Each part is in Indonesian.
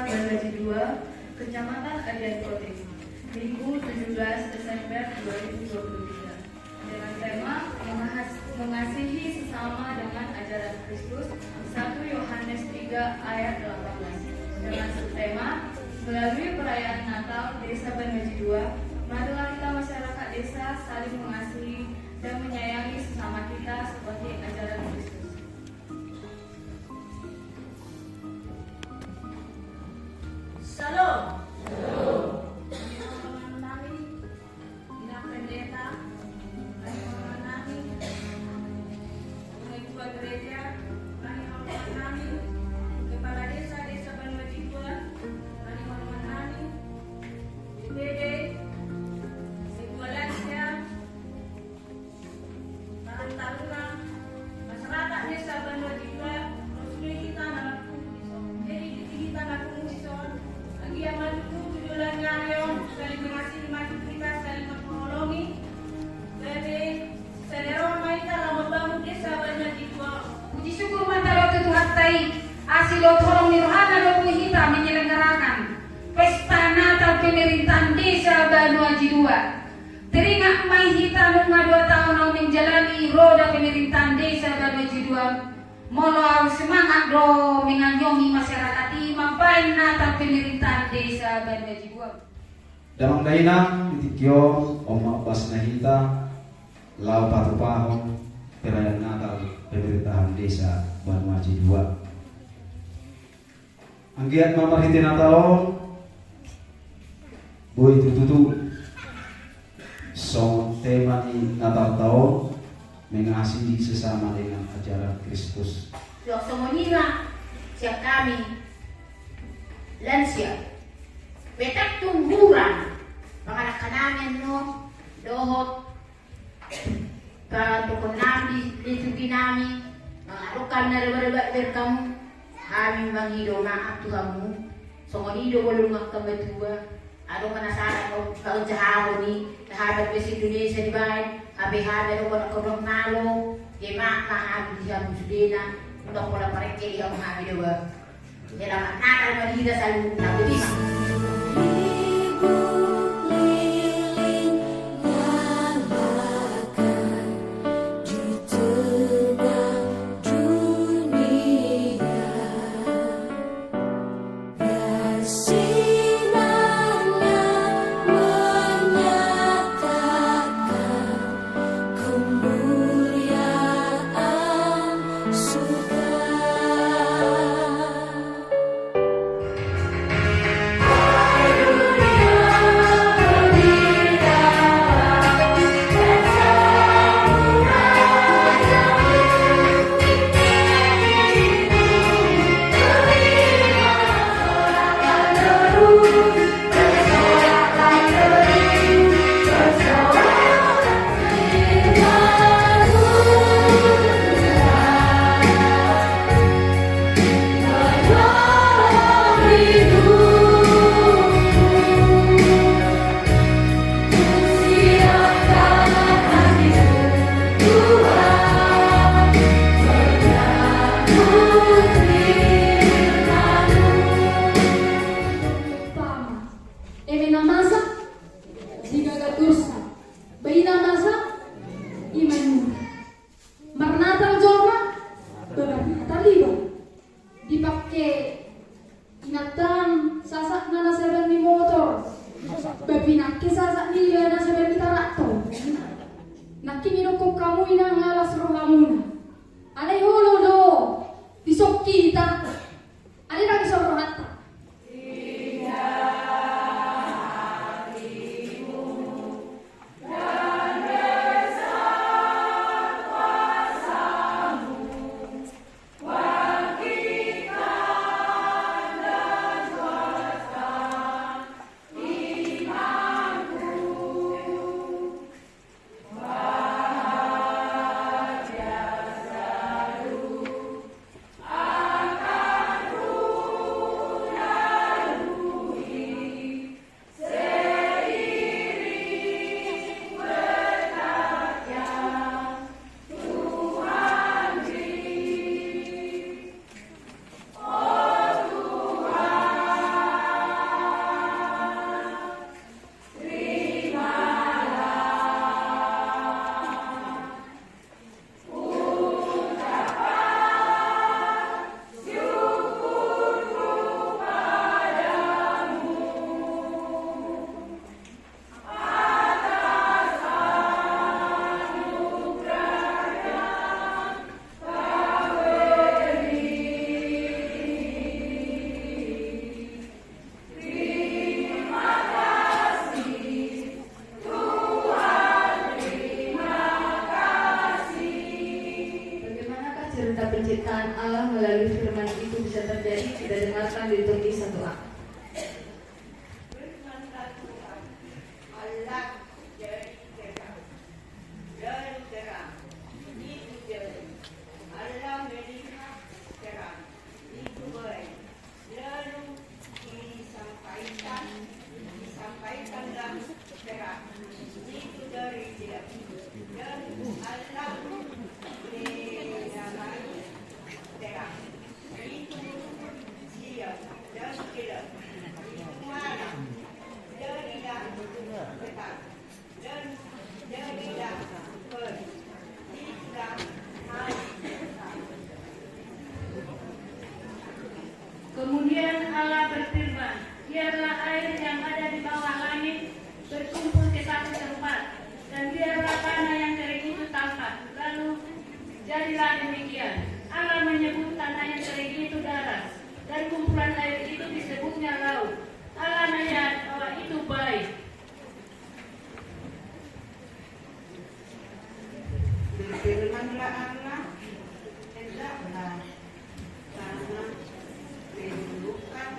Bandaji 2, Kecamatan Adian Kote, Minggu 17 Desember 2023, dengan tema mengasihi sesama dengan ajaran Kristus, 1 Yohanes 3 ayat 18, dengan subtema melalui perayaan Natal Desa Bandaji 2, marilah kita masyarakat desa saling mengasihi dan menyayangi sesama kita seperti ajaran Kristus. Salam. Asilo tolong nirhana doku kita menyelenggarakan pesta Natal pemerintahan desa Bandaji 2. Teringat mai kita nunga 2 tahun au menjalani roda pemerintahan desa Bandaji 2. Molo au semangat do menganyomi masyarakat mampain Natal pemerintahan desa Bandaji 2. Damang dainang titikyo oma basnahita lau patupahon perayaan Natal pemerintahan desa Bandaji 2. Anggiat mamarhiti Natal boy tututu so tema ni Natal tahun mengasihi sesama dengan ajaran Kristus. Semuanya siap kami lansia betak tungguran panganak namin no dohot para tukon namin ditugi namin mga arukan na riba kamu kami mangido maaf Tuhanmu songonido walungak kamatua ano manasaran ko kaunsahaho ni kahabat besi Indonesia di bahay habi-habi ko nakunong nalo gima kahabi siya musudina untuk pola parekeli ang habi dawa dalam nakal malida sa lubog na bulis. biarlah tanah yang kering itu tampak. Lalu jadilah demikian. Allah menyebut tanah yang kering itu darat, dan kumpulan air itu disebutnya laut. Allah melihat bahwa itu baik. Berfirmanlah Allah, hendaklah tanah menumbuhkan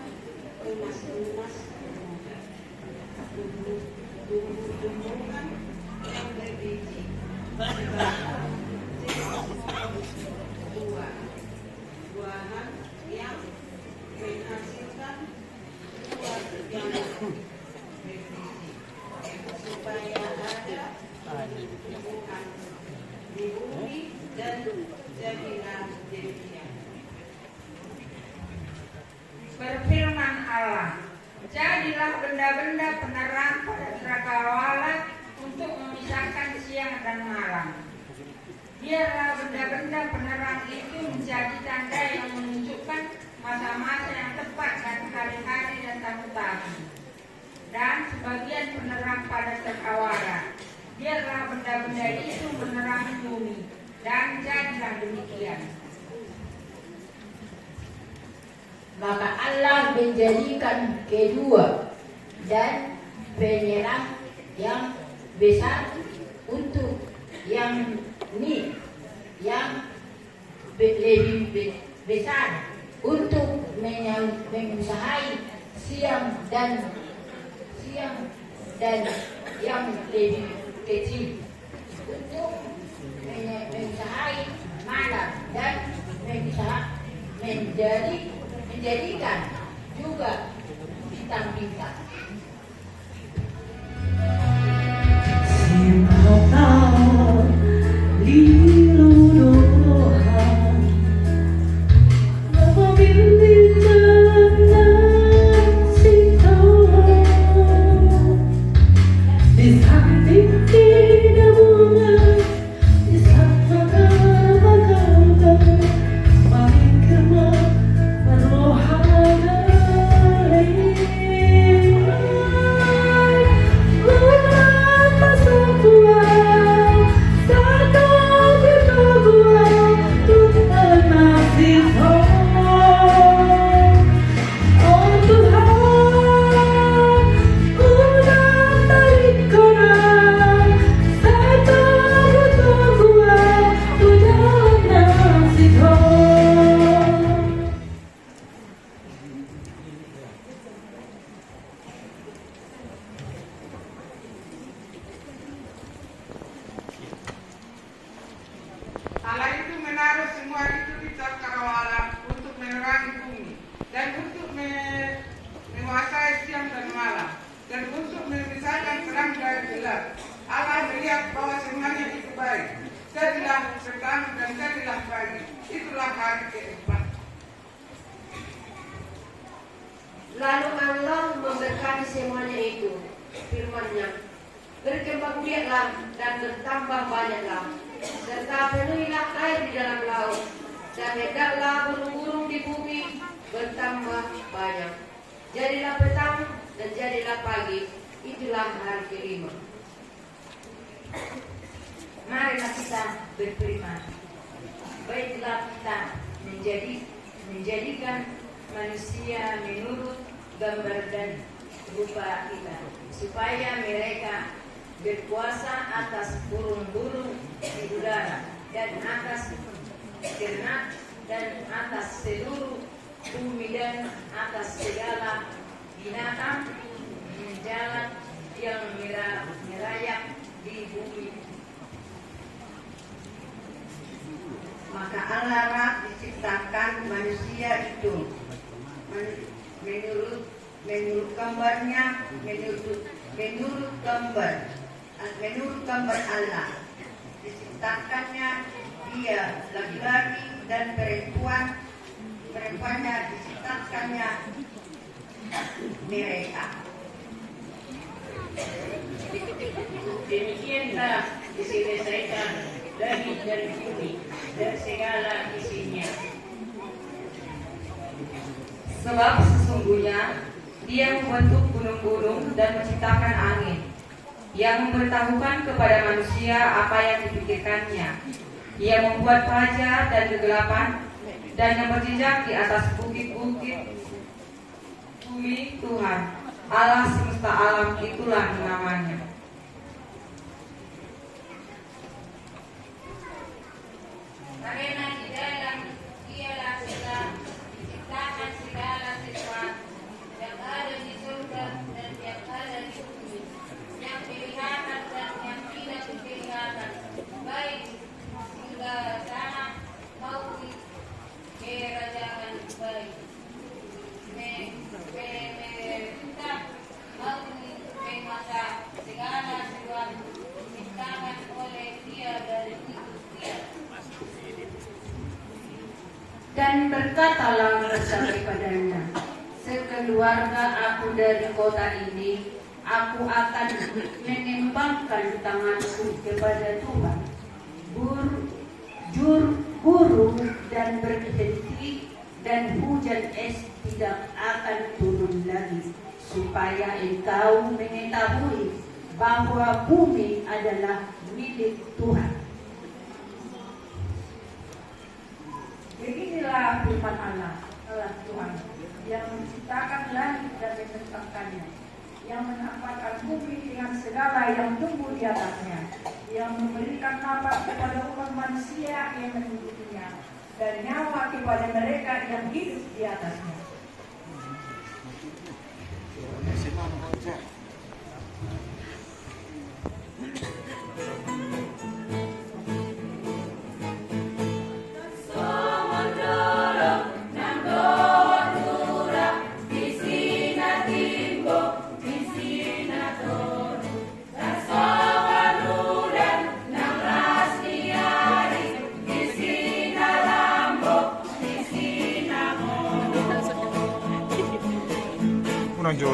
emas-emas muda, tumbuh-tumbuhan yang berbiji, buah-buahan yang menghasilkan buah yang berbiji, supaya ada tumbuhan di bumi dan jadilah demikian. Berfirman Allah, jadilah benda-benda penerang pada cakrawala untuk memisahkan siang dan malam. Biarlah benda-benda penerang itu menjadi tanda yang menunjukkan masa-masa yang tepat dan hari-hari dan tahun-tahun. Dan sebagian penerang pada cakrawala. Biarlah benda-benda itu menerangi bumi, dan jadilah demikian. Maka Allah menjadikan kedua dan penerang yang besar untuk yang ini yang lebih besar untuk mengusahai siang dan yang lebih kecil untuk mengusahai malam dan menjadikan juga bintang-bintang. Allah itu menaruh semua itu di cakrawala untuk menerangi bumi dan untuk menguasai siang dan malam dan untuk memisahkan terang dari gelap. Allah melihat bahwa semuanya itu baik. Jadilah petang dan jadilah pagi. Itulah hari keempat. Lalu Allah memberkati semuanya itu. Firman-Nya, berkembang biaklah dan bertambah banyaklah, serta penuhilah air di dalam laut, dan hendaklah burung-burung di bumi bertambah banyak. Jadilah petang dan jadilah pagi. Itulah hari kelima. Marilah kita berfirman, baiklah kita menjadikan manusia menurut gambar dan rupa kita, supaya mereka berkuasa atas burung-burung di udara dan atas ternak dan atas seluruh bumi dan atas segala binatang jalan yang merayap di bumi. Maka Allah diciptakan manusia itu menurut gambarnya, menurut gambar Allah. Diciptakannya dia laki-laki dan perempuannya diciptakannya mereka. Demikianlah diselesaikan langit dan bumi dan segala isinya. Sebab sesungguhnya Dia membentuk gunung-gunung dan menciptakan angin. yang memberitahukan kepada manusia apa yang dipikirkannya. Ia membuat fajar dan kegelapan, dan yang berjejak di atas bukit-bukit bumi Tuhan. Allah semesta alam itulah namanya. Karena di dalam Dialah diciptakan segala sesuatu yang ada di surga dan yang ada di bumi, yang kelihatan dan yang tidak kelihatan, baik segala sana maupun kerajaan baik, pemerintah maupun penguasa, segala sesuatu diciptakan oleh Dia dari Dia. Dan berkatalah Musa kepadanya, sekeluarga aku dari kota ini, aku akan mengembangkan tanganku kepada Tuhan. Guru dan berhenti, dan hujan es tidak akan turun lagi, supaya engkau mengetahui bahwa bumi adalah milik Tuhan. Beginilah firman Allah Tuhan, yang menciptakan langit dan membentangkannya, yang menampakkan bumi dengan segala yang tumbuh di atasnya, yang memberikan nafas kepada umat manusia yang mengikutinya, dan nyawa kepada mereka yang hidup di atasnya. Unang ayo.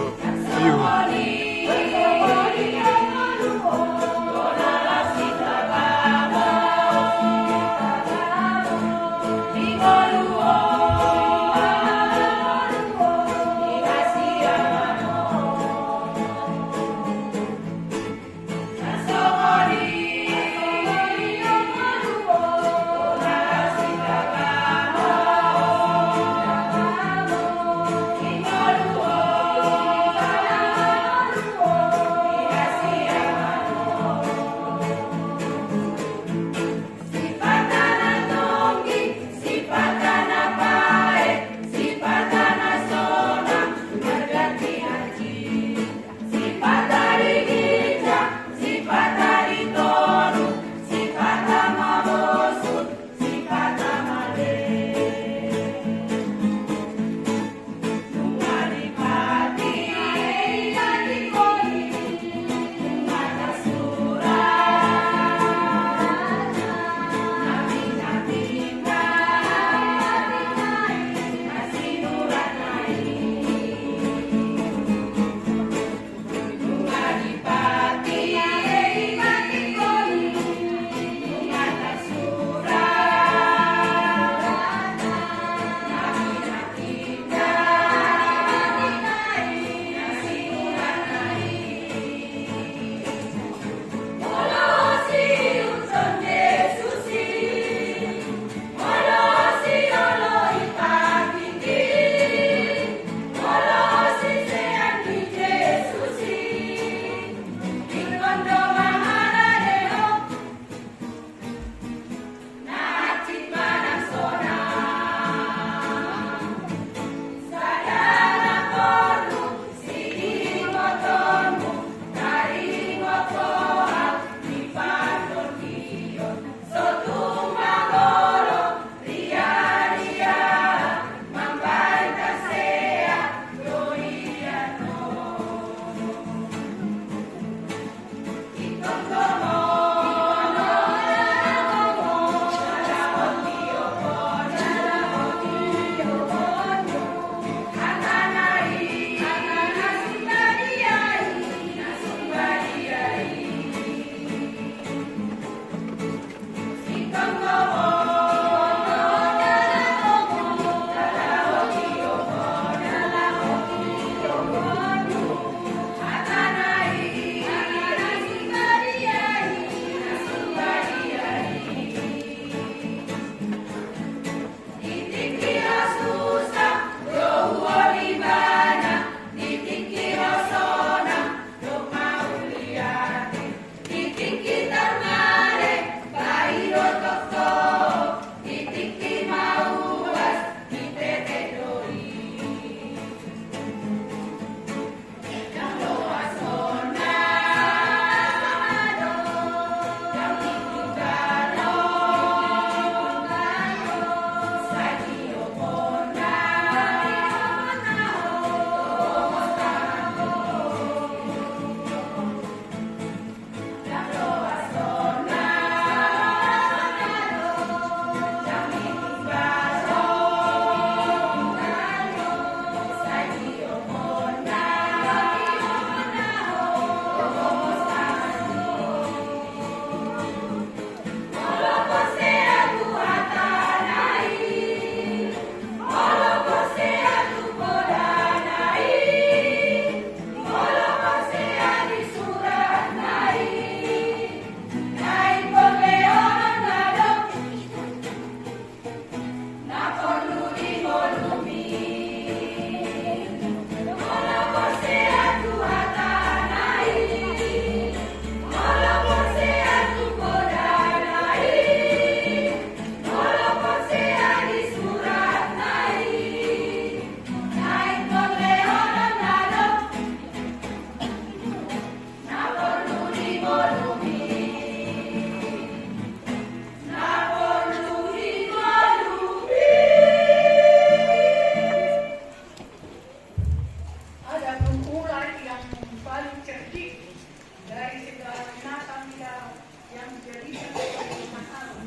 dijadikan sebagai masalah.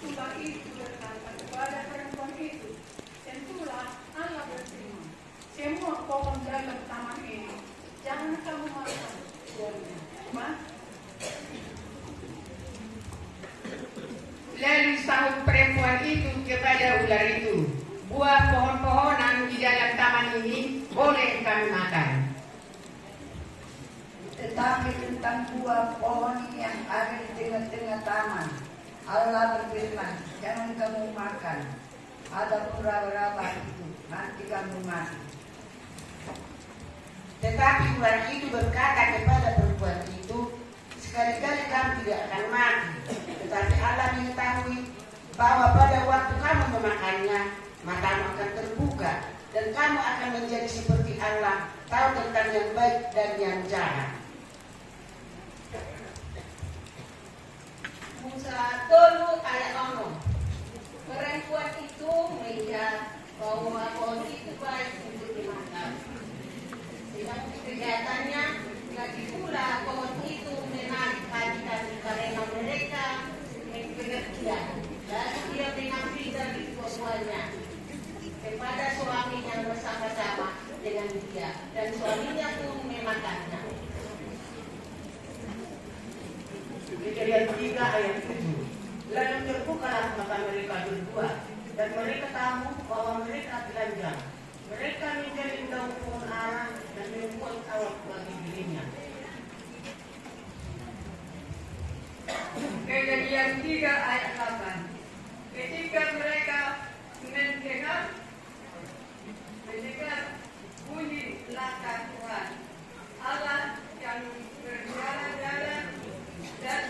Itulah itu berkata kepada perempuan itu, tentulah Allah berfirman, semua pohon dalam taman ini jangan kamu makan buahnya. Lalu sahut perempuan itu kepada ular itu, buah pohon-pohonan di dalam taman ini boleh kami makan. Tetapi tentang buah pohon yang ada di tengah-tengah taman, Allah berfirman, jangan kamu makan. Ada raba-raba itu, nanti kamu mati. Tetapi ular itu berkata kepada perempuan itu, sekali-kali kamu tidak akan mati. Tetapi Allah mengetahui bahwa pada waktu kamu memakannya, matamu akan terbuka dan kamu akan menjadi seperti Allah, tahu tentang yang baik dan yang jahat. Musa tolu ayat 6. Perempuan itu melihat bahwa pohon itu baik untuk dimakan. Sedang kegiatannya lagi pula pohon itu menarik hati karena mereka pengertian. Lalu dia mengambil dari buah-buahnya kepada suaminya bersama-sama dengan dia, dan suaminya pun memakannya. Kejadian 3 ayat 7. Lalu terbukalah mata mereka berdua, dan mereka tahu bahwa mereka telanjang. Mereka menjadi daun pohon ara dan membuat kawat bagi dirinya. Kejadian 3 ayat 8. Ketika mereka mendengar bunyi langkah Tuhan Allah yang berjalan-jalan dan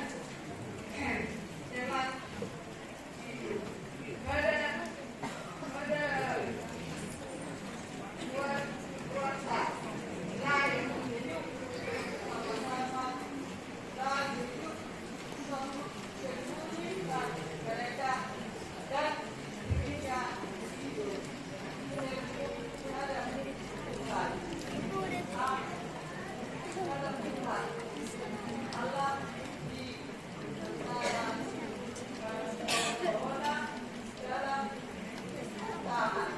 lewat pada kuasa lain hidup bersama-sama dan hidup sembunyi mereka dan dirinya hidup dalam Tuhan. Dalam Tuhan Allah di antara orang dalam taman.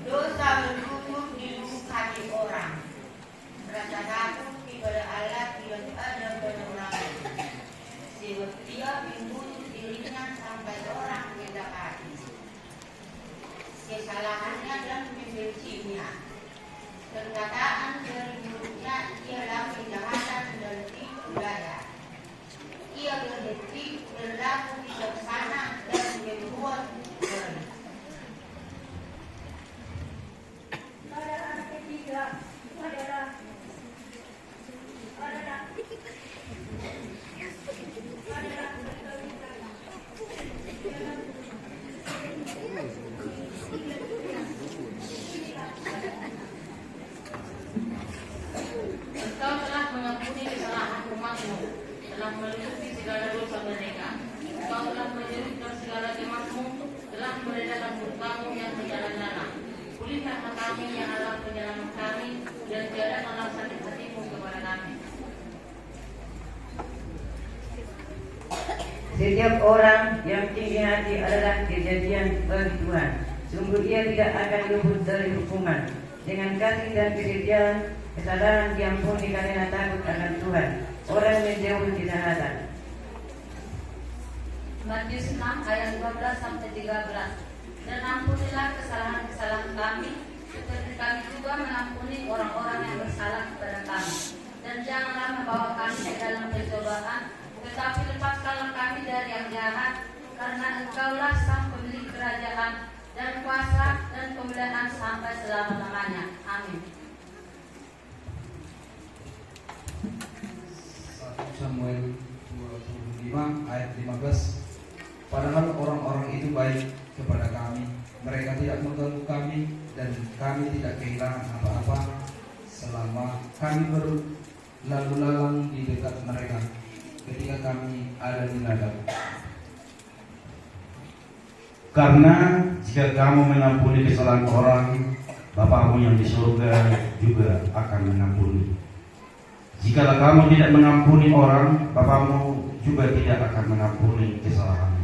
Dosa menutup di lubuk hati orang. Rasa takut kepada Allah tidak ada pada orang. Sebab dia membunuh dirinya sampai orang mendapati kesalahannya dan membencinya. Perkataan dari mulutnya ialah kejahatan dan tipu daya. Ia berhenti berlaku bijaksana dan membuat baik. Pada anak ketiga adalah Engkau telah mengampuni kesalahan umatmu, telah menutupi segala dosa mereka. Engkau telah menyerahkan segala jemaatmu, telah meredakan murkamu yang menjalan-jalan. Pulihkan kami yang Allah penyelamat kami, dan janganlah sakit hatimu kepada kami. Setiap orang yang tinggi hati adalah kejadian bagi Tuhan. Sungguh ia tidak akan luput dari hukuman. Dengan kasih dan kesetiaan, kesadaran diampuni karena takut akan Tuhan. Orang menjauhi kejahatan. Matius 6 ayat 12-13. Dan ampunilah kesalahan-kesalahan kami, seperti kami juga mengampuni orang-orang yang bersalah kepada kami. Dan janganlah membawa kami ke dalam pencobaan, tetapi lepaskanlah kami dari yang jahat, karena Engkaulah sang pemilik kerajaan dan kuasa dan kemuliaan sampai selama-lamanya. Amin. 1 Samuel 25 ayat 15. Padahal orang-orang itu baik kepada kami, mereka tidak mengganggu kami, dan kami tidak kehilangan apa-apa selama kami berlalu lalang di dekat mereka ketika kami ada di ladang. Karena jika kamu mengampuni kesalahan orang, Bapamu yang di surga juga akan mengampuni. Jikalau kamu tidak mengampuni orang, Bapamu juga tidak akan mengampuni kesalahanmu.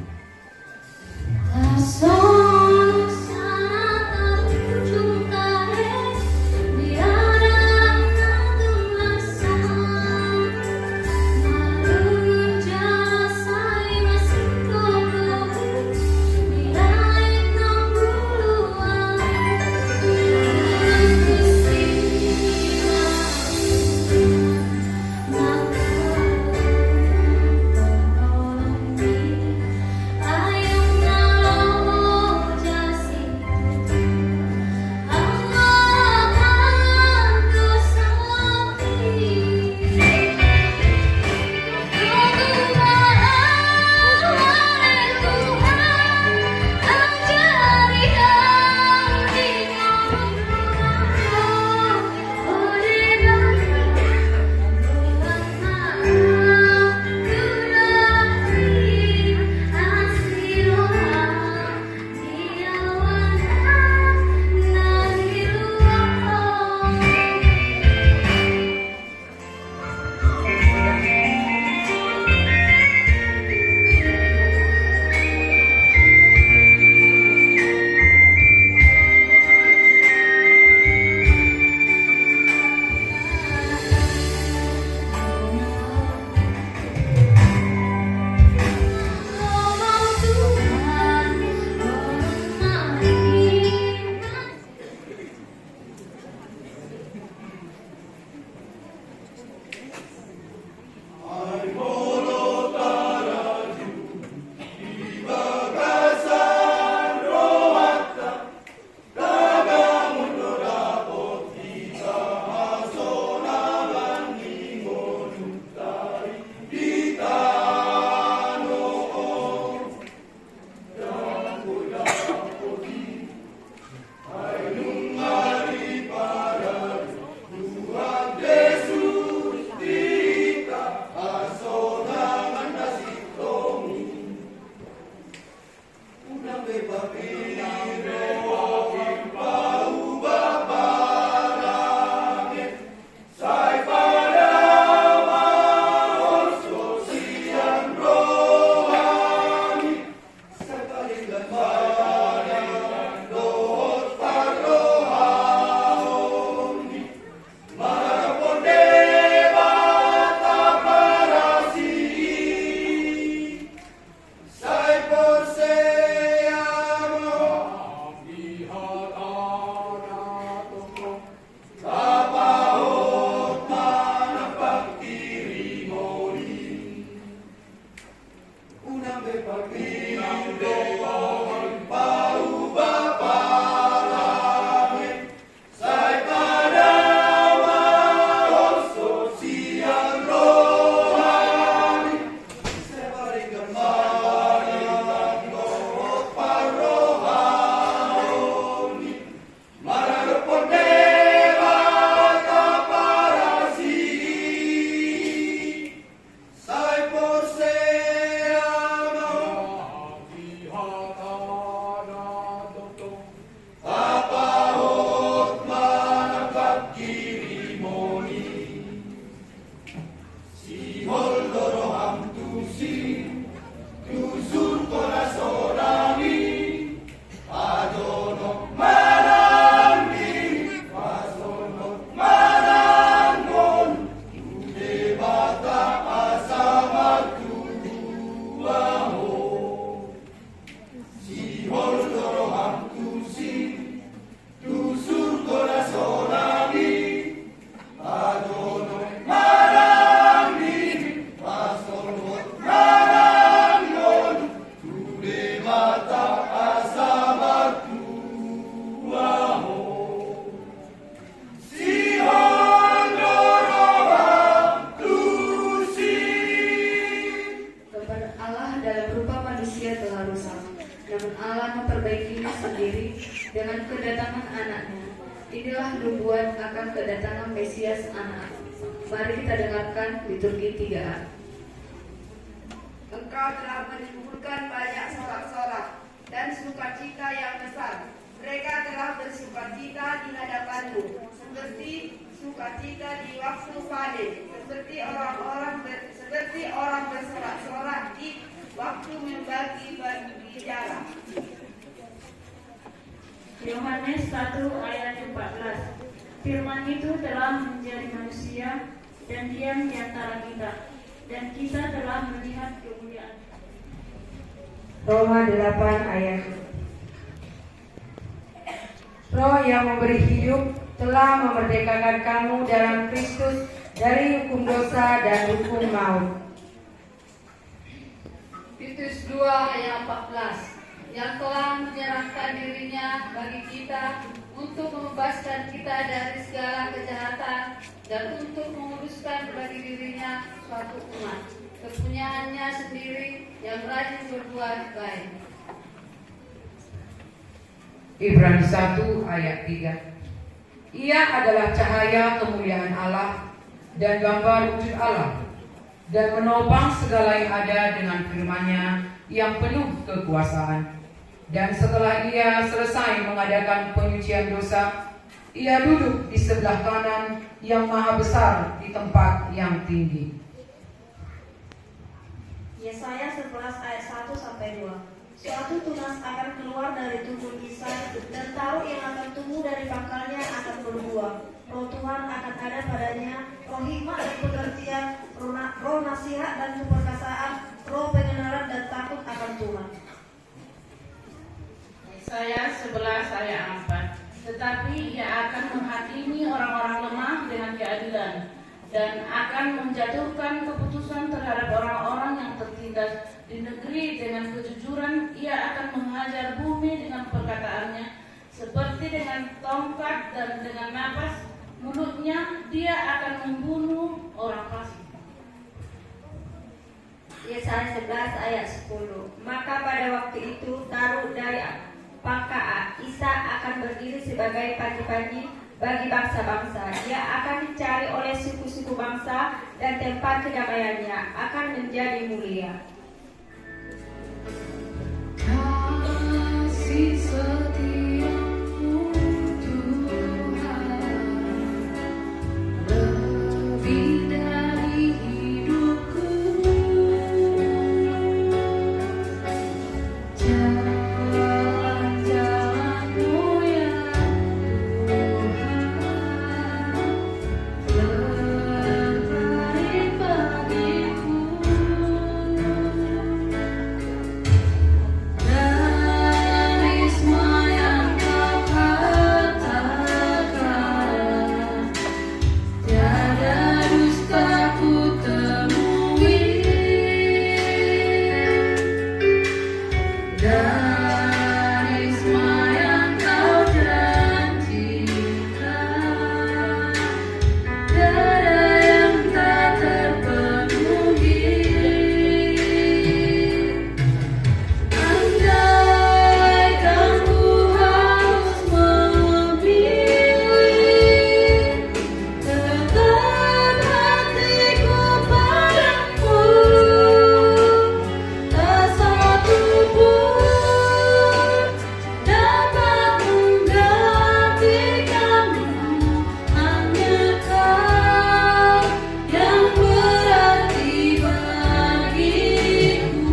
Inilah nubuat akan kedatangan Mesias anak. Mari kita dengarkan liturgi 3A. Engkau telah menimbulkan banyak sorak-sorak dan sukacita yang besar. Mereka telah bersukacita di seperti sukacita di waktu panen, seperti orang bersorak-sorak di waktu membagi-bagi jalan. Yohanes 1 ayat 14. Firman itu telah menjadi manusia dan diam di antara kita, dan kita telah melihat kemuliaan. Roma 8 ayat. Roh yang memberi hidup telah memerdekakan kamu dalam Kristus dari hukum dosa dan hukum maut. Titus 2 ayat 14, yang telah menyerahkan dirinya bagi kita untuk membebaskan kita dari segala kejahatan dan untuk menguruskan bagi dirinya suatu umat, kepunyaannya sendiri yang rajin berbuat baik. Ibrani 1 ayat 3. Ia adalah cahaya kemuliaan Allah dan gambar wujud Allah, dan menopang segala yang ada dengan firman-Nya yang penuh kekuasaan. Dan setelah ia selesai mengadakan penyucian dosa, ia duduk di sebelah kanan yang maha besar di tempat yang tinggi. Yesaya 11 ayat 1-2. Suatu tunas akan keluar dari tubuh Isa, dan taruh yang akan tumbuh dari pangkalnya akan berbuah. Roh Tuhan akan ada padanya, roh hikmat dan pengertian, roh nasihat dan keperkasaan, roh pengenalan dan takut akan Tuhan. Yesaya 11 ayat 4. Tetapi ia akan menghakimi orang-orang lemah dengan keadilan, dan akan menjatuhkan keputusan terhadap orang-orang yang tertindas. Di negeri dengan kejujuran ia akan menghajar bumi dengan perkataannya, seperti dengan tongkat dan dengan napas mulutnya dia akan membunuh orang fasik. Yesaya 11 ayat 10. Maka pada waktu itu taruh dari pangkat Isa akan berdiri sebagai panji-panji bagi bangsa-bangsa. Dia akan dicari oleh suku-suku bangsa, dan tempat kedamaiannya akan menjadi mulia. Kasih setiamu Tuhan lebih dari hidupku, jalan-jalanmu ya Tuhan terbaik bagiku. Dari semua yang kau katakan, tiada dusta ku temui. Dari semua yang kau janjikan, tiada yang tak terpenuhi. Andaikan ku harus memilih, tetap hatiku padamu, tak satu pun dapat menggantikanmu. Hanya Kau yang berarti bagiku.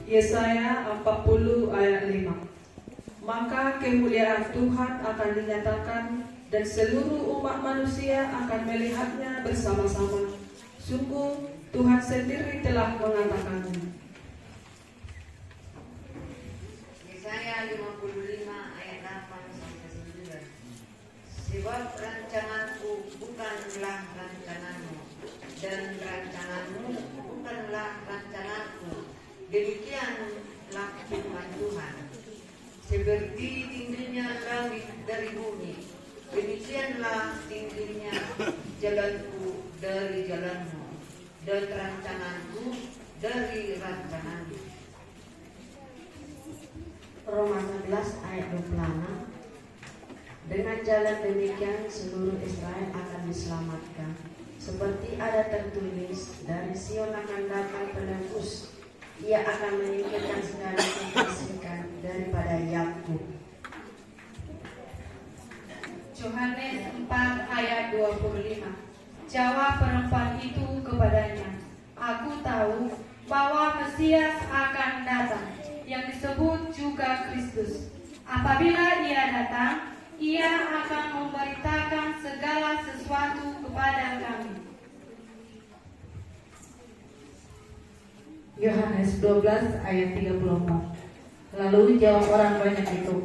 Yesaya 40 ayat 5. Maka kemuliaan Tuhan akan dinyatakan, dan seluruh umat manusia akan melihatnya bersama-sama. Sungguh Tuhan sendiri telah mengatakannya. Yesaya 55 ayat 8-9. Sebab rancanganku bukanlah rancanganmu, dan rancanganmu bukanlah rancanganku. Demikianlah firman Tuhan. Seperti tingginya langit dari bumi, demikianlah tingginya jalanku dari jalanmu, dan rancanganku dari rancanganmu. Roma 11 ayat 26. Dengan jalan demikian seluruh Israel akan diselamatkan. Seperti ada tertulis, dari Sion akan datang penebus. Ia akan menyingkirkan segala kemusyrikan daripada Yakub. Yohanes 4 perempuan itu kepadanya, "Aku tahu bahwa Mesias akan datang, yang disebut juga Kristus. Apabila ia datang, ia akan memberitakan segala sesuatu kepada kami." Yohanes 12 ayat 34. Lalu jawab orang banyak itu,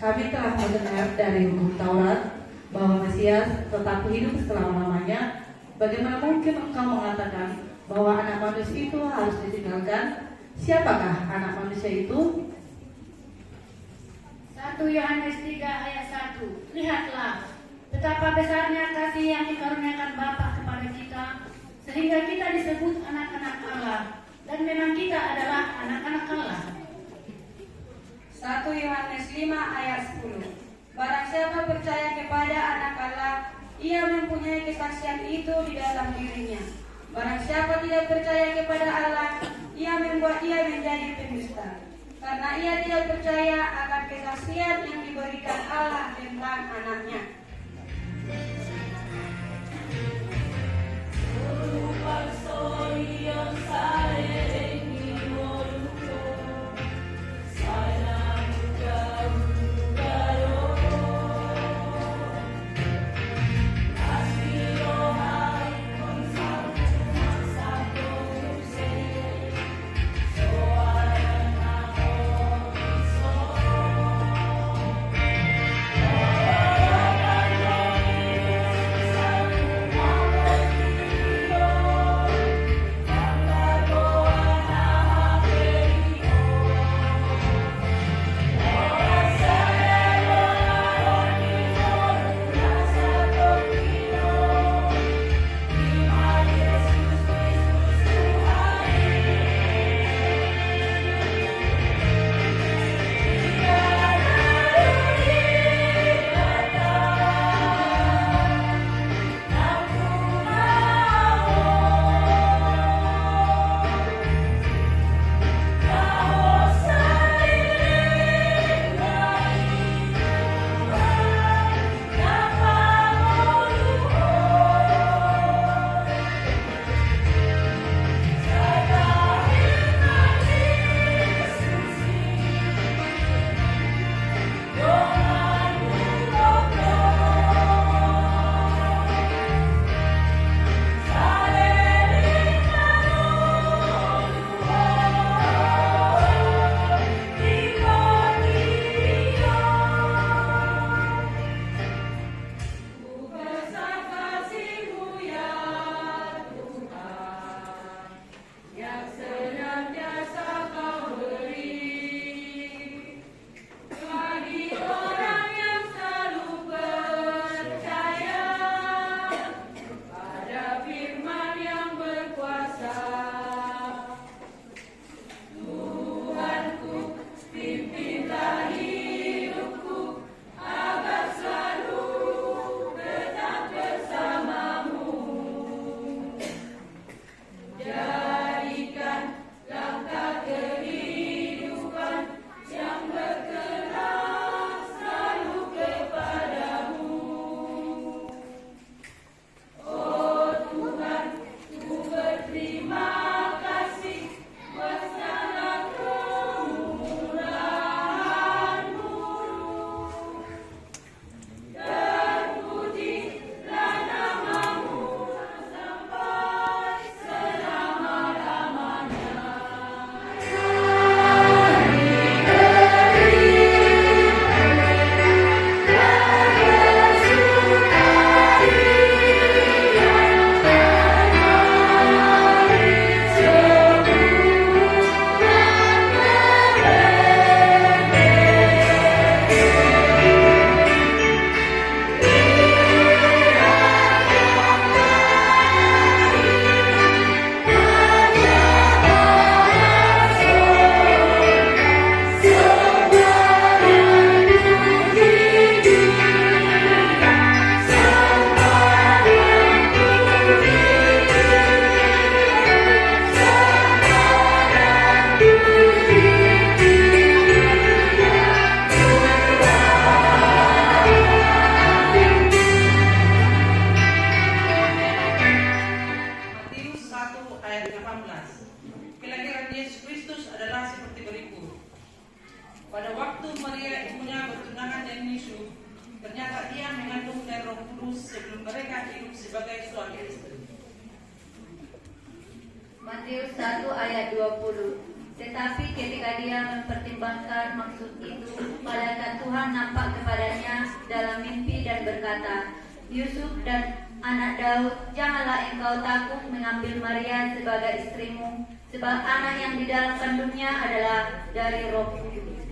"Kami telah mendengar dari hukum Taurat bahwa Mesias tetap hidup selama-lamanya. Bagaimana mungkin engkau mengatakan bahwa anak manusia itu harus ditinggalkan? Siapakah anak manusia itu?" 1 Yohanes 3 ayat 1. Lihatlah betapa besarnya kasih yang dikaruniakan Bapa kepada kita, sehingga kita disebut anak-anak Allah, dan memang kita adalah anak-anak Allah. 1 Yohanes 5 ayat 10. Barang siapa percaya kepada anak Allah, ia mempunyai kesaksian itu di dalam dirinya. Barang siapa tidak percaya kepada Allah, ia membuat dia menjadi pendusta, karena ia tidak percaya akan kesaksian yang diberikan Allah tentang anaknya. Matius 1 ayat 20. Tetapi ketika dia mempertimbangkan maksud itu, malaikat Tuhan nampak kepadanya dalam mimpi dan berkata, Yusuf dan anak Daud, janganlah engkau takut mengambil Maria sebagai istrimu, sebab anak yang di dalam kandungnya adalah dari Roh Kudus.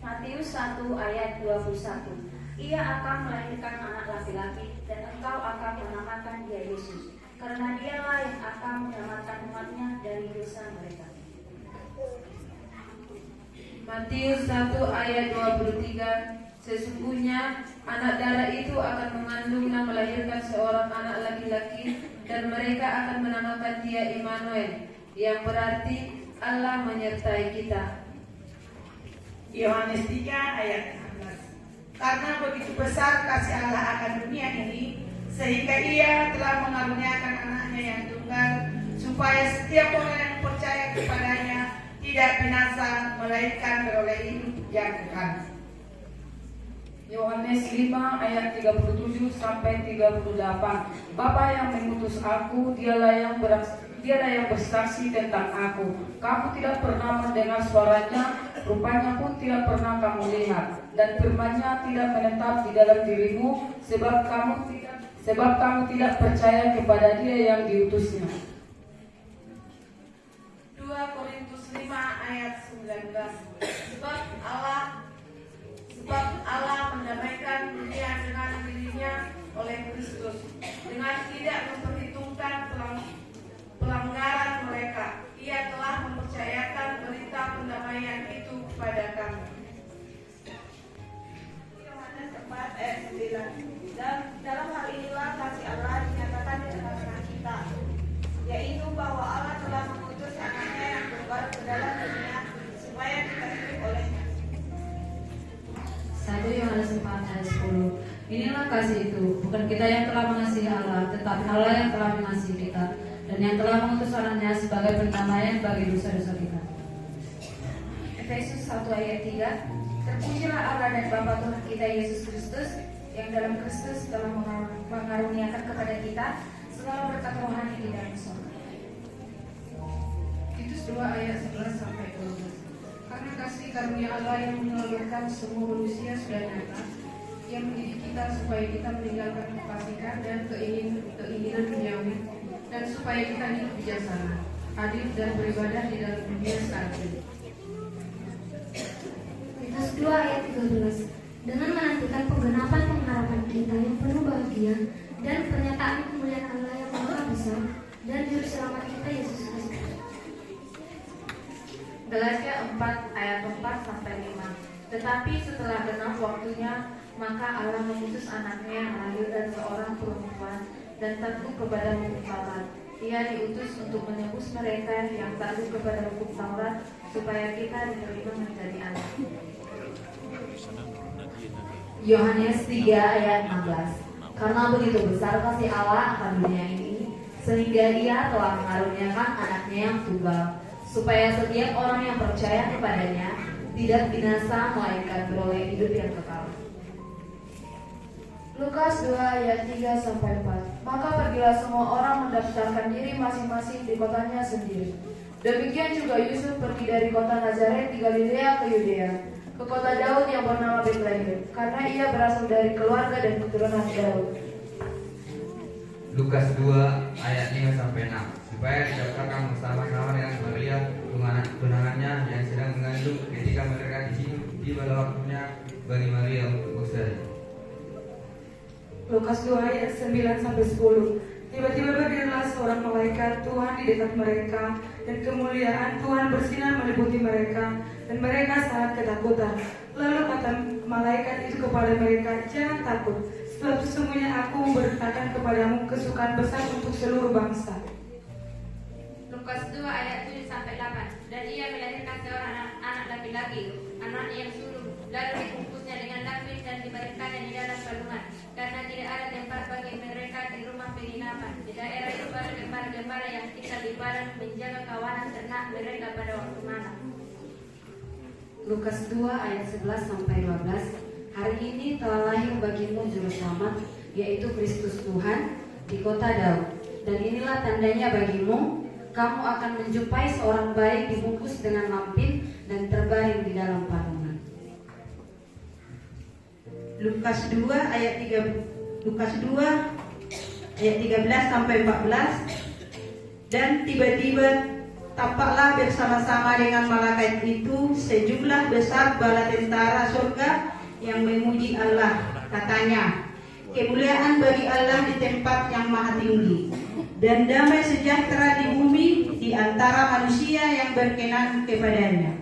Matius 1 ayat 21. Ia akan melahirkan anak laki-laki dan engkau akan menamakan dia Yesus, karena dialah yang akan menyelamatkan umatnya dari dosa mereka. Matius 1 ayat 23. Sesungguhnya anak darah itu akan mengandung dan melahirkan seorang anak laki-laki, dan mereka akan menamakan dia Immanuel, yang berarti Allah menyertai kita. Yohanes 3 ayat 16. Karena begitu besar kasih Allah akan dunia ini, sehingga ia telah mengaruniakan anaknya yang tunggal, supaya setiap orang yang percaya kepadanya tidak binasa, melainkan beroleh hidup yang kekal. Yohanes 5 ayat 37 sampai 38. Bapa yang mengutus aku, dialah yang bersaksi tentang aku. Kamu tidak pernah mendengar suaranya, rupanya pun tidak pernah kamu lihat, dan firman-Nya tidak menetap di dalam dirimu, sebab kamu tidak percaya kepada Dia yang diutusnya. 2 Korintus 5 ayat 19. Sebab Allah mendamaikan dunia dengan dirinya oleh Kristus, dengan tidak memperhitungkan pelanggaran mereka. Ia telah mempercayakan berita pendamaian itu kepada kami. Yohanes 4 ayat 9. Dan dalam hal inilah kasih Allah dinyatakan di tengah-tengah kita, yaitu bahwa Allah telah mengutus anaknya yang berbaru ke dalam dunia supaya kita hidup olehnya. 1 Yohanes 4 ayat 10. Inilah kasih itu, bukan kita yang telah mengasihi Allah, tetapi Allah yang telah mengasihi kita, dan yang telah mengutus anaknya sebagai pendamaian bagi dosa-dosa kita. Efesus 1 ayat 3. Terpujilah Allah dan Bapa Tuhan kita Yesus Kristus, yang dalam Kristus telah mengaruniakan kepada kita segala berkat rohani di dalam surga. Titus 2 ayat 11 sampai 12. Karena kasih karunia Allah yang menyelamatkan semua manusia sudah nyata, yang mendidik kita supaya kita meninggalkan kefasikan dan keinginan duniawi, dan supaya kita hidup bijaksana, adil dan beribadah di dalam dunia saat ini. Titus 2 ayat 13. Dengan menantikan penggenapan pengharapan kita yang penuh bahagia dan pernyataan kemuliaan Allah yang maha besar dan juru selamat kita Yesus Kristus. Galatia 4 ayat 4 sampai 5. Tetapi setelah genap waktunya, maka Allah mengutus anaknya yang lahir dari seorang perempuan dan takluk kepada hukum Taurat. Ia diutus untuk menebus mereka yang takluk kepada hukum Taurat, supaya kita diterima menjadi anak. Yohanes 3 ayat 16. Karena begitu besar kasih Allah akan dunia ini, sehingga Ia telah mengaruniakan anaknya yang tunggal, supaya setiap orang yang percaya kepadanya tidak binasa, melainkan beroleh hidup yang kekal. Lukas 2 ayat 3 sampai 4. Maka pergilah semua orang mendaftarkan diri masing-masing di kotanya sendiri. Demikian juga Yusuf pergi dari kota Nazaret di Galilea ke Yudea, ke kota Daud yang bernama Betlehem, karena ia berasal dari keluarga dan keturunan Daud. Lukas 2 ayat 5 sampai 6. Supaya didaftarkan bersama-sama dengan Maria, tunangannya yang sedang mengandung, ketika mereka di pada waktunya bagi Maria untuk bersaksi. Lukas 2 ayat 9 sampai 10. Tiba-tiba berdirilah seorang malaikat Tuhan di dekat mereka, dan kemuliaan Tuhan bersinar meliputi mereka, dan mereka sangat ketakutan. Lalu kata malaikat itu kepada mereka, jangan takut, sebab sesungguhnya aku memberitakan kepadamu kesukaan besar untuk seluruh bangsa. Lukas 2 ayat 7 sampai 8. Dan ia melahirkan seorang anak laki-laki, anak yang sulung, lalu dibungkusnya dengan lakban dan dibaringkannya di dalam palungan, karena tidak ada tempat bagi mereka di rumah penginapan. Di daerah itu ada gembala-gembala yang tinggal di padang menjaga kawanan ternak mereka pada waktu malam. Lukas 2 ayat 11 sampai 12. Hari ini telah lahir bagimu juru selamat, yaitu Kristus Tuhan, di kota Daud. Dan inilah tandanya bagimu, kamu akan menjumpai seorang bayi dibungkus dengan lampin dan terbaring di dalam palungan. Lukas 2 ayat 13 sampai 14. Dan tiba-tiba tampaklah bersama-sama dengan malaikat itu sejumlah besar bala tentara surga yang memuji Allah. Katanya, kemuliaan bagi Allah di tempat yang maha tinggi, dan damai sejahtera di bumi di antara manusia yang berkenan kepadanya.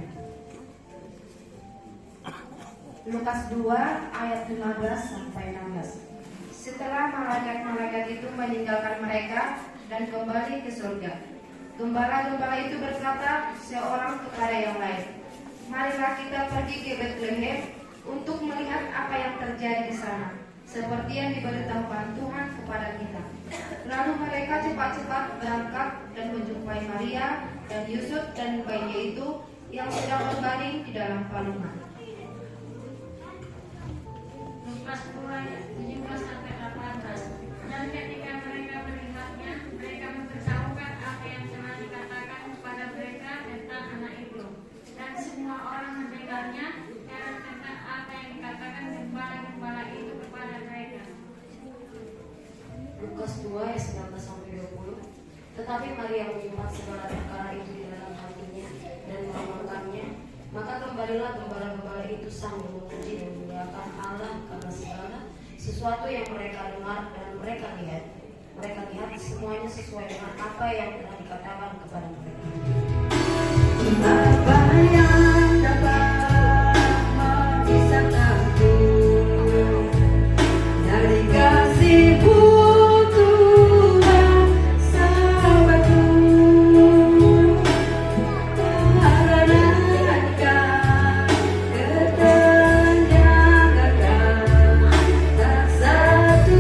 Lukas 2 ayat 15 sampai 16. Setelah malaikat-malaikat itu meninggalkan mereka dan kembali ke surga, gembala-gembala itu berkata seorang kepada yang lain, marilah kita pergi ke Betlehem untuk melihat apa yang terjadi di sana, seperti yang diberitahukan Tuhan kepada kita. Lalu mereka cepat-cepat berangkat dan menjumpai Maria dan Yusuf dan bayinya itu yang sedang berbaring di dalam palungan. Lukas 2 ayat 17 sampai 18. Dan ketika mereka melihatnya, mereka memberitahukan apa yang telah dikatakan kepada mereka tentang anak itu. Dan semua orang mendengarnya dan tentang apa yang dikatakan gembala-gembala itu kepada mereka. Lukas 2 ayat 19 sampai 20. Tetapi Maria menyimpan segala perkara itu di dalam hatinya dan merenungkannya. Maka kembalilah gembala-gembala itu sambil memuji dan memuliakan Allah karena segala sesuatu yang mereka dengar dan mereka lihat. Mereka lihat semuanya sesuai dengan apa yang telah dikatakan kepada mereka. Apa yang dapat memisahkanku dari kasih-Mu Tuhan sahabatku? Karena Engkau ketenjangan tak satu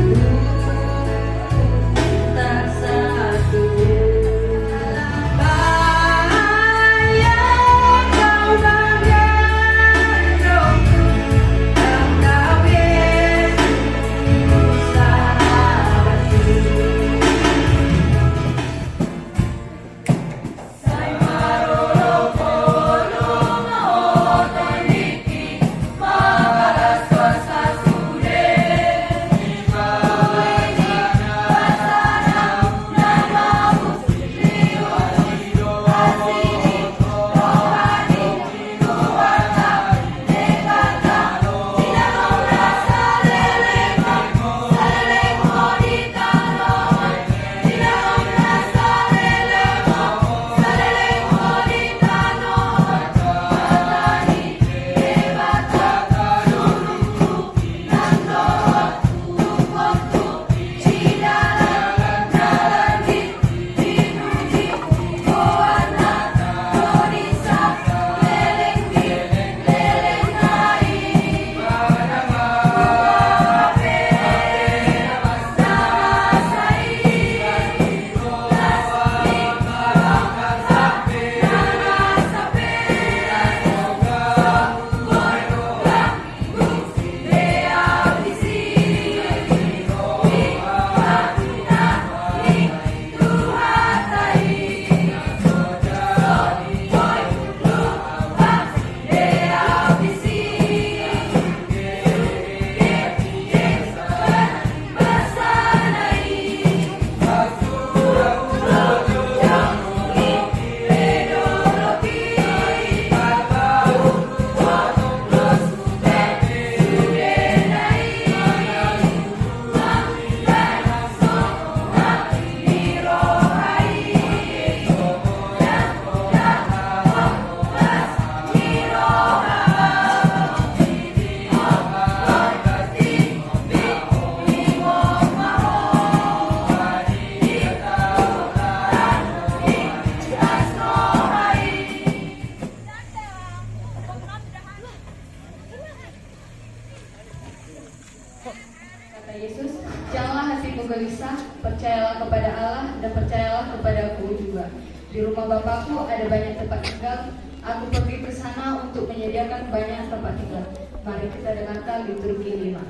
gelisah, percayalah kepada Allah dan percayalah kepadaku juga. Di rumah Bapakku ada banyak tempat tinggal. Aku pergi ke sana untuk menyediakan banyak tempat tinggal. Mari kita dengarkan liturgi 5.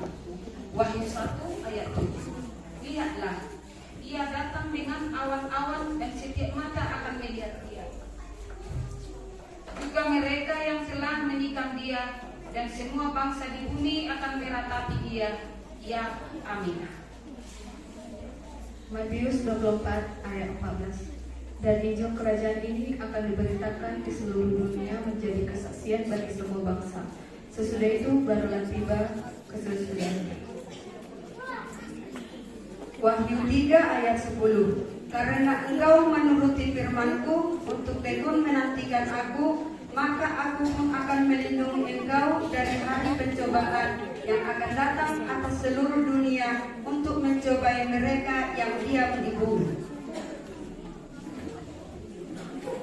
Wahyu 1 ayat 7. Lihatlah, ia datang dengan awan-awan dan setiap mata akan melihat dia. Juga mereka yang telah menikam dia dan semua bangsa di bumi akan meratapi dia. Ya, amin. Matius 24 ayat 14. Dan Injil kerajaan ini akan diberitakan di seluruh dunia menjadi kesaksian bagi semua bangsa. Sesudah itu barulah tiba kesucian. Wahyu 3 ayat 10. Karena engkau menuruti firman-Ku untuk tekun menantikan Aku, maka Aku pun akan melindungi engkau dari hari pencobaan yang akan datang atas seluruh dunia untuk mencobai mereka yang diam di bumi.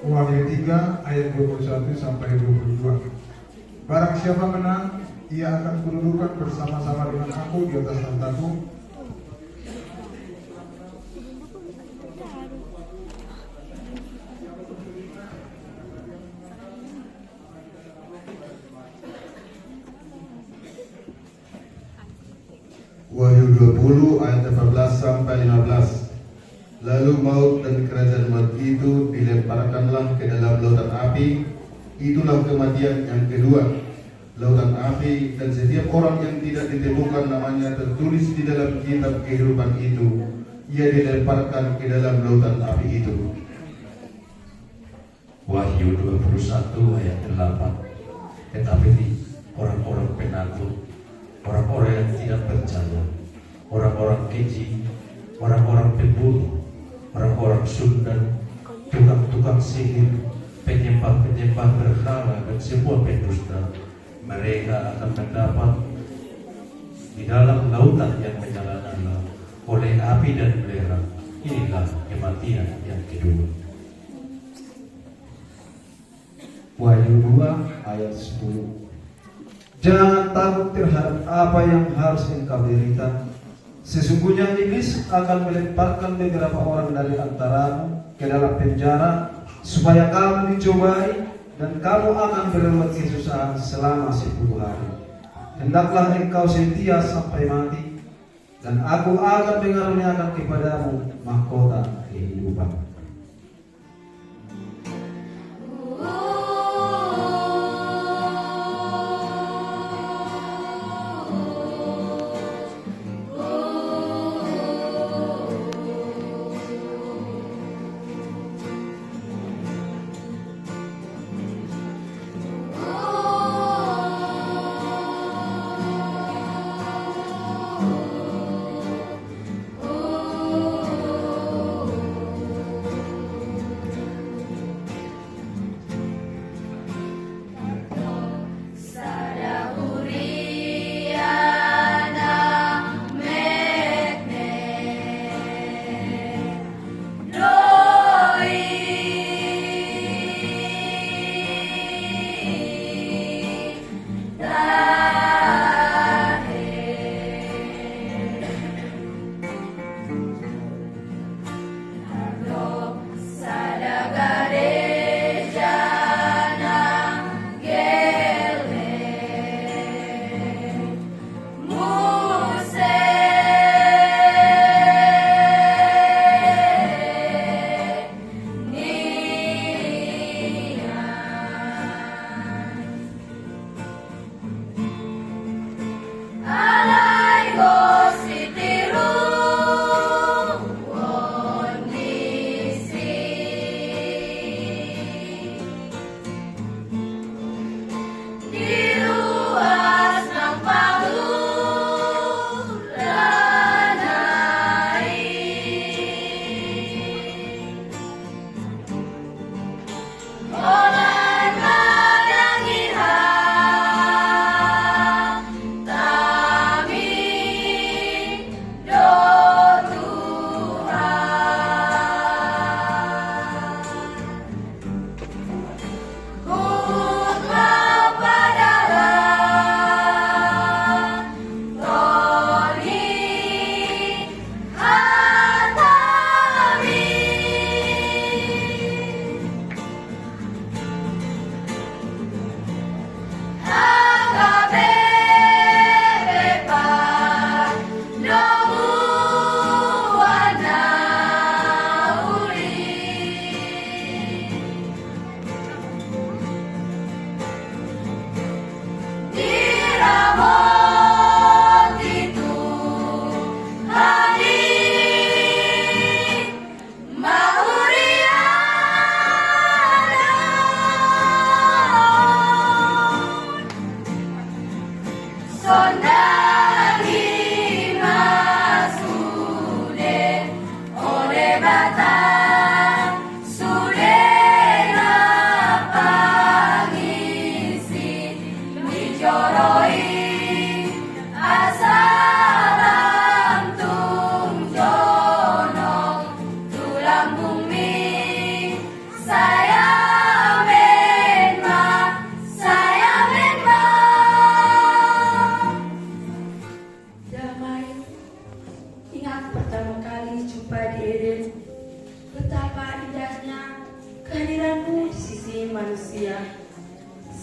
Wahyu 3 ayat 21 sampai 22. Barang siapa menang, ia akan kududukan bersama-sama dengan Aku di atas tahtaku, Wahyu 20 ayat 14 sampai 15. Lalu maut dan kerajaan maut itu dilemparkanlah ke dalam lautan api. Itulah kematian yang kedua, lautan api, dan setiap orang yang tidak ditemukan namanya tertulis di dalam kitab kehidupan itu, ia dilemparkan ke dalam lautan api itu. Wahyu 21 ayat 8. Tetapi orang-orang penakut, orang-orang yang tidak percaya, orang-orang keji, orang-orang pembunuh, orang-orang sundan, tukang-tukang sihir, penyembah-penyembah berhala, dan semua pendusta, mereka akan mendapat di dalam lautan yang menyala-nyala oleh api dan belerang. Inilah kematian yang kedua. Wahyu 2 ayat 10. Jangan takut terhadap apa yang harus engkau derita. Sesungguhnya iblis akan melemparkan beberapa orang dari antaramu ke dalam penjara, supaya kamu dicobai dan kamu akan berbuat kesusahan selama 10 hari. Hendaklah engkau setia sampai mati, dan Aku akan mengaruniakan kepadamu mahkota kehidupan.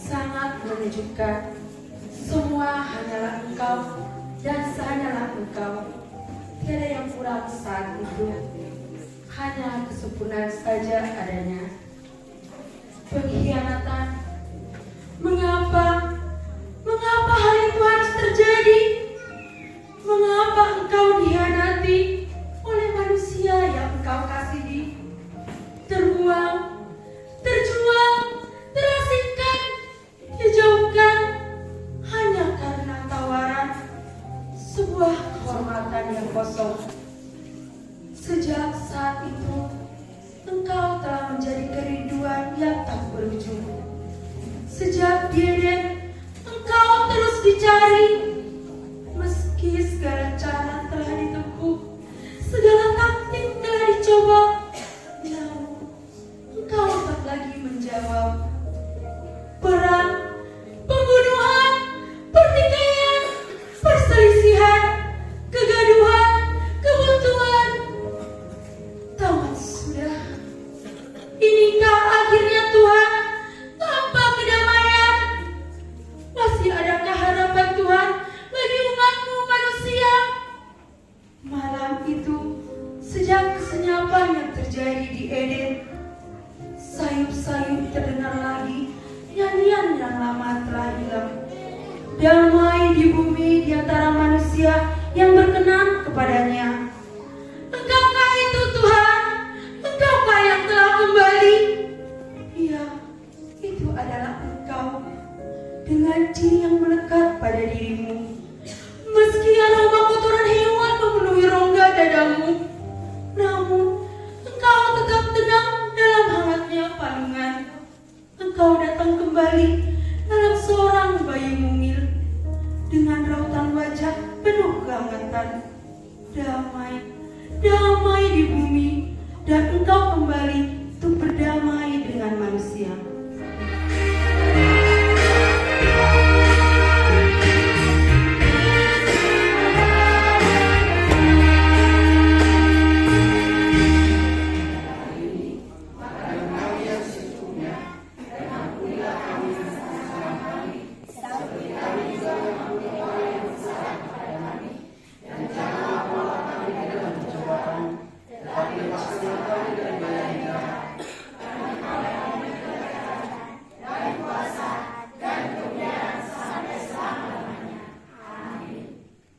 sangat menunjukkan semua hanyalah Engkau dan hanyalah Engkau. Tiada yang kurang saat itu, hanya kesempurnaan saja adanya. Pengkhianatan, mengapa hal itu harus terjadi? Mengapa Engkau dikhianati oleh manusia yang Engkau kasihi? Terbuang, terjual, terasingkan, dijauhkan hanya karena tawaran sebuah kehormatan yang kosong. Sejak saat itu, Engkau telah menjadi kerinduan yang tak berujung. Sejak di Eden, Engkau terus dicari. Meski segala cara telah ditempuh, segala taktik telah dicoba, namun Engkau tak lagi menjawab. Perang, pembunuhan, pertikaian, perselisihan, kegaduhan, kebuntuan, tamat sudah. Inikah akhirnya Tuhan tanpa kedamaian? Masih adakah harapan Tuhan bagi umat-Mu manusia? Malam itu, sejak kesenyapan yang terjadi di Eden, sayup-sayup terdengar lagi nyanyian yang lama telah hilang. Damai di bumi di antara manusia yang berkenan kepadanya. Engkaukah itu Tuhan? Engkaukah yang telah kembali? Ya, itu adalah Engkau dengan ciri yang melekat pada dirimu. Meski aroma kotoran hewan memenuhi rongga dadamu, namun Engkau tetap tenang dalam hangatnya palungan. Engkau datang kembali dalam seorang bayi mungil dengan rautan wajah penuh kehangatan. Damai, damai di bumi, dan Engkau kembali untuk berdamai dengan manusia.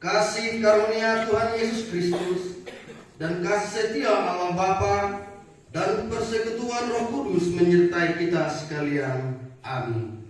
Kasih karunia Tuhan Yesus Kristus dan kasih setia Allah Bapa dan persekutuan Roh Kudus menyertai kita sekalian. Amin.